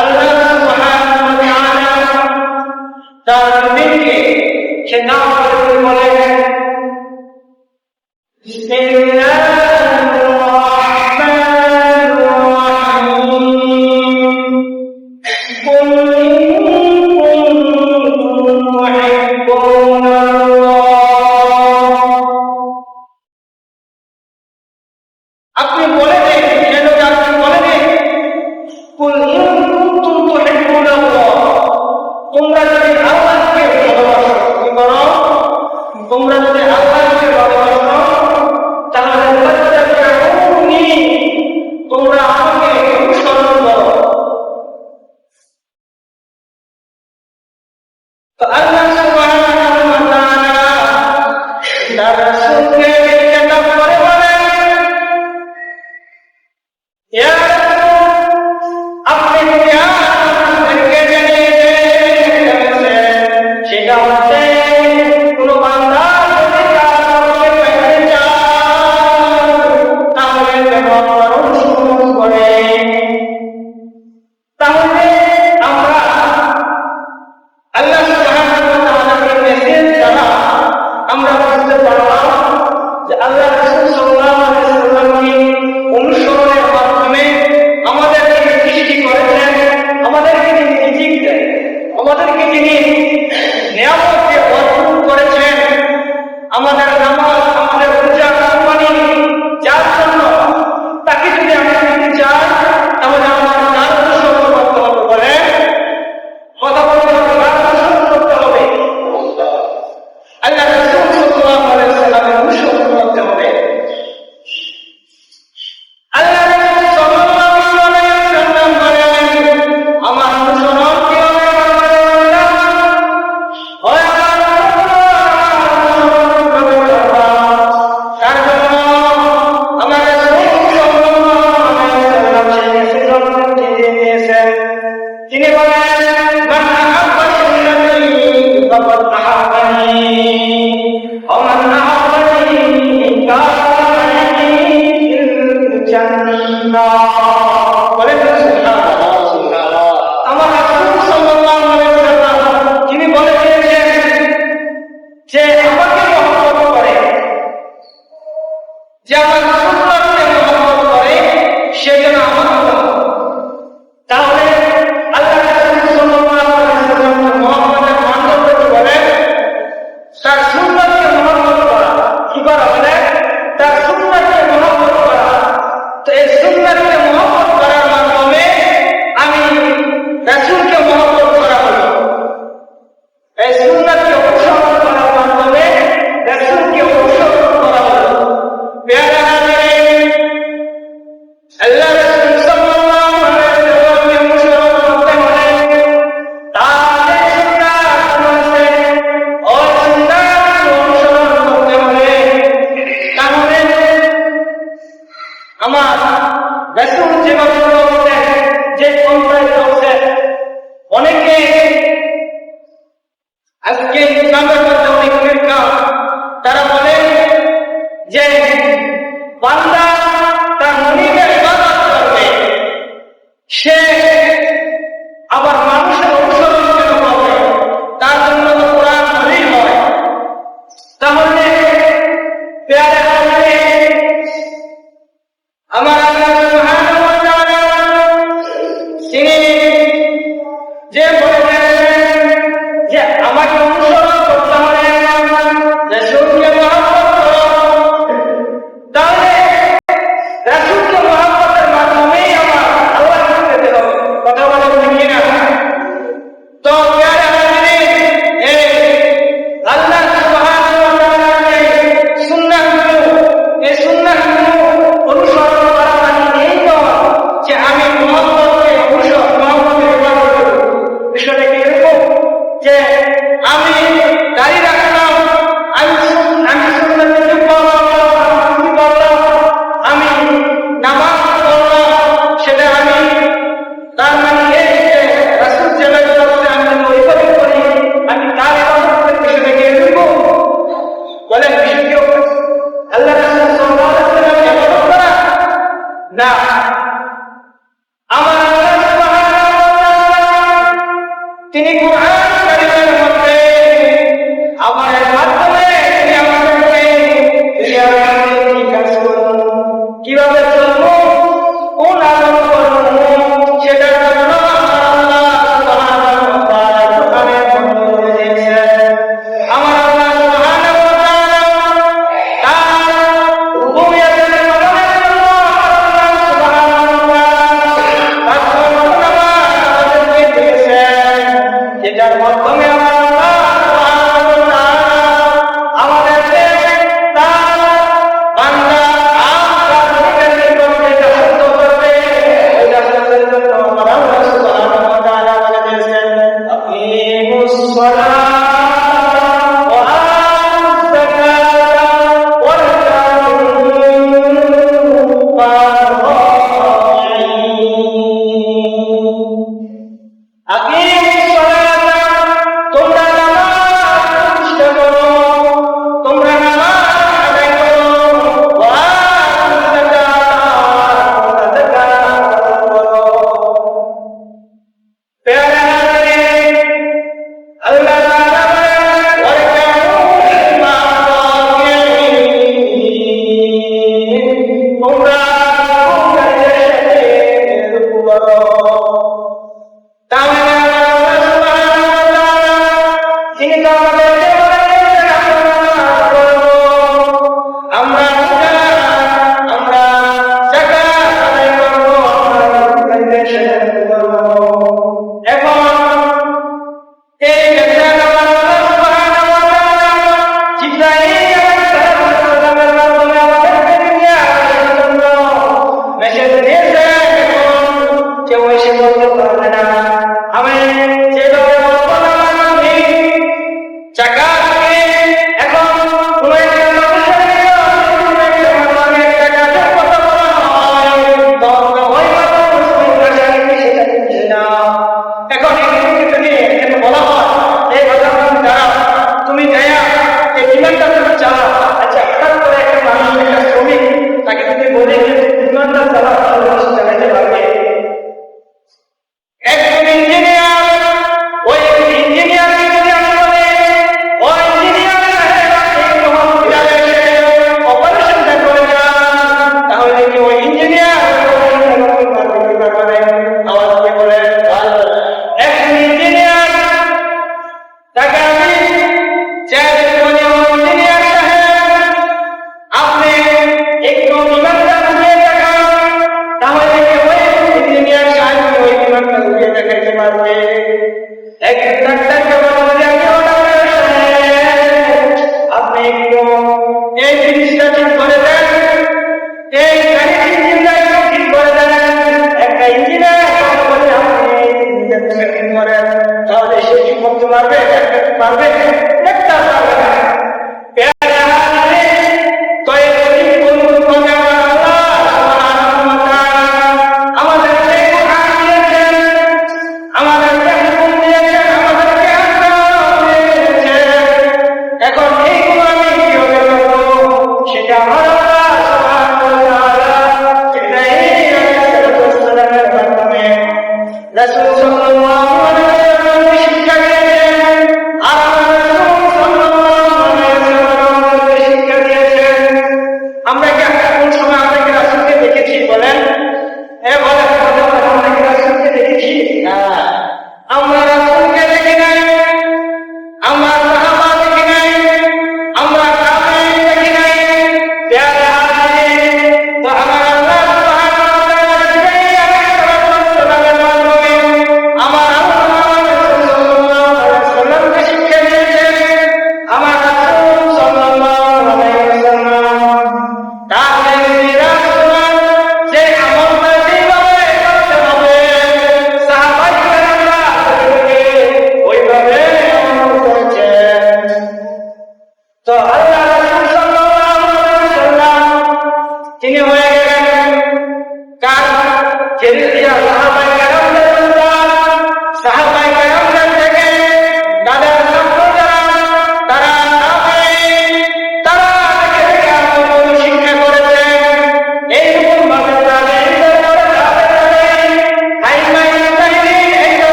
আল্লাহ সুবহানাহু ওয়া তাআলা তার নবীকে সে নাম করে বলেন বিসমিল্লাহির রাহমানির রাহিম কুল ইন কুনতুম তুহিব্বুনাল্লাহ। আপনি বলে দেন, আপনি বলে দেন কুল ইন কুনতুম তুহিব্বুনাল্লাহ, তোমরা যদি আল্লাহকে ভালোবাসো, কি করো? তোমরা যদি আল্লাহকে ভালোবাসো তাহলে তোমরা আমাকে অনুসরণ করো। তো আল্লাহ সুবহানাহু ওয়া তাআলা তার রাসূলকে খেতাব করে বলেন, ইয়া আপনি আমাদেরকে জানিয়ে দেন, সেটা হচ্ছে কোন বান্দা যদি কাউকে পেতে চায় তাহলে ব্যবহার অনুসরণ করে। তাহলে আমরা আল্লাহ সুবহানাহু ওয়া তাআলার মেসেজ দ্বারা আমরা বুঝতে পারলাম যে আল্লাহ রাসূল সাল্লাল্লাহু আলাইহি ওয়াসাল্লামকে অনুসরণের মাধ্যমে আমাদেরকে সৃষ্টি করেছেন, আমাদেরকে তিনি রিজিক দেন, আমাদেরকে তিনি নিয়ামতকে ভরপুর করেছেন। আমাদের নামাজ, আমাদের রোজা, কুরবানি যার জন্য, তাকে যদি আমরা দিতে চাই তাহলে আমার কার অনুসরণ করতে হবে? বলে কথা বলতে হবে, কার অনুসরণ করতে হবে? আল্লাহ রাসূল সাল্লাল্লাহু আলাইহি ওয়াসাল্লামের অনুসরণ করতে হবে। আল্লাহ রাসূল সাল্লাল্লাহু আলাইহি ওয়াসাল্লাম বলেন, আমার অনুসরণ কি হবে? তার জন্য আমার রাসূল সাল্লাল্লাহু আলাইহি ওয়াসাল্লাম সেই মেসেজ দিয়ে দিয়েছেন। তিনি বলেন, মান আহাব্বা সুন্নতি ফাকাদ আহাব্বানি ওয়া মান আহাব্বানি কানা ফিল জান্নাহ। বলেন সুবহানাল্লাহ। আমার রাসূল সাল্লাল্লাহু আলাইহি ওয়াসাল্লাম তিনি বলে দিয়েছেন যে আমাকে মহব্বত করে, যে আমার সুন্নাতকে মহব্বত করে, সে যেন আমার উম্মত। তাহলে আল্লাহ রাসূল সাল্লাল্লাহু আলাইহি ওয়াসাল্লামকে মহব্বতের মানদণ্ড কি বলেন? তার সুন্নাতকে মহব্বত করা। কি করা বলে? তার সুন্নাতকে মহব্বত করা। তো এই সুন্নাতকে মহব্বত করার মাধ্যমে আমি রাসূলকে মহব্বত করা হলো। এই সুন্নাতকে অনুসরণ করার মাধ্যমে রাসূলকে অনুসরণ করা হলো। প্যারা হাজিরিন, আল্লাহ রাসূল সাল্লাল্লাহু আলাইহি ওয়াসাল্লামকে অনুসরণ করতে হলে তার যে সুন্নাত আছে ওই সুন্নাতকে অনুসরণ করতে হলে তাহলে আমার রাসূল যেভাবে চলছেন, যে পন্থায় চলছেন, অনেকে আজকে ইসলামের মধ্যে অনেক ফিরকা তারা বলে যে বান্দা তার মুনিবের ইবাদত করবে, সে আবার মানুষের অনুসরণ কেন করবে? তার জন্য তো কোরআন দলিল হয়। তাহলে প্যারা হাজিরিন, আমার আল্লাহ সুবহানাহু ওয়া তাআলা তিনি যে বলেছেন যে আমাকে অনুসরণ করতে হলে রাসূলকে মহব্বত করো, তাহলে রাসূলকে মহব্বতের মাধ্যমেই আমার আল্লাহকে পেতে হবে। কথা বলেন ঠিক কিনা? তো প্যারা হাজিরিন, এই আল্লাহ সুবহানাহু ওয়া তাআলার যে সুন্নাতগুলো, এই সুন্নাতগুলো অনুসরণ করা মানে এই নয় যে আমি মহব্বতকে অনুসরণ, মহব্বতের ইবাদত করব। বিষয়টা তিনি কুরআন কারীমের মধ্যে আমার মাধ্যমে তিনি আমাদেরকে দুনিয়াতে কি কাজ করুন, কিভাবে চলবো, কোন আমল করবো, সেটার জন্য আল্লাহ সুবহানাহু ওয়া তাআলা কোরআনে বলে দিয়েছেন। আমার আল্লাহ সুবহানাহু ওয়া তাআলা তার রুবুবিয়তের মাধ্যমে আল্লাহ সুবহানাহু ওয়া তাআলা আমাদেরকে দিয়েছেন, যেটার মাধ্যমে আমাদেরকে তার বান্দা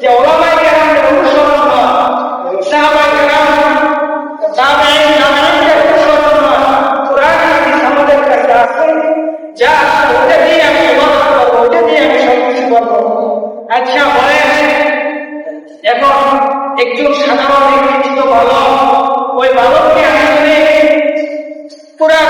যে ওলামায়ে কেরামের অনুসরণ নয়, সাহাবায়ে কেরাম তাবেঈন তাবেঈনদের অনুসরণ নয়, কুরআন হাদিস আমাদের কাছে আছে, যা ওটা দিয়ে আমি ইবাদত করবো, ওটা দিয়ে আমি সবকিছু করবো। আচ্ছা বলেন, এখন একজন সাধারণ শিক্ষিত বালক, ওই বালককে আসলে পুরা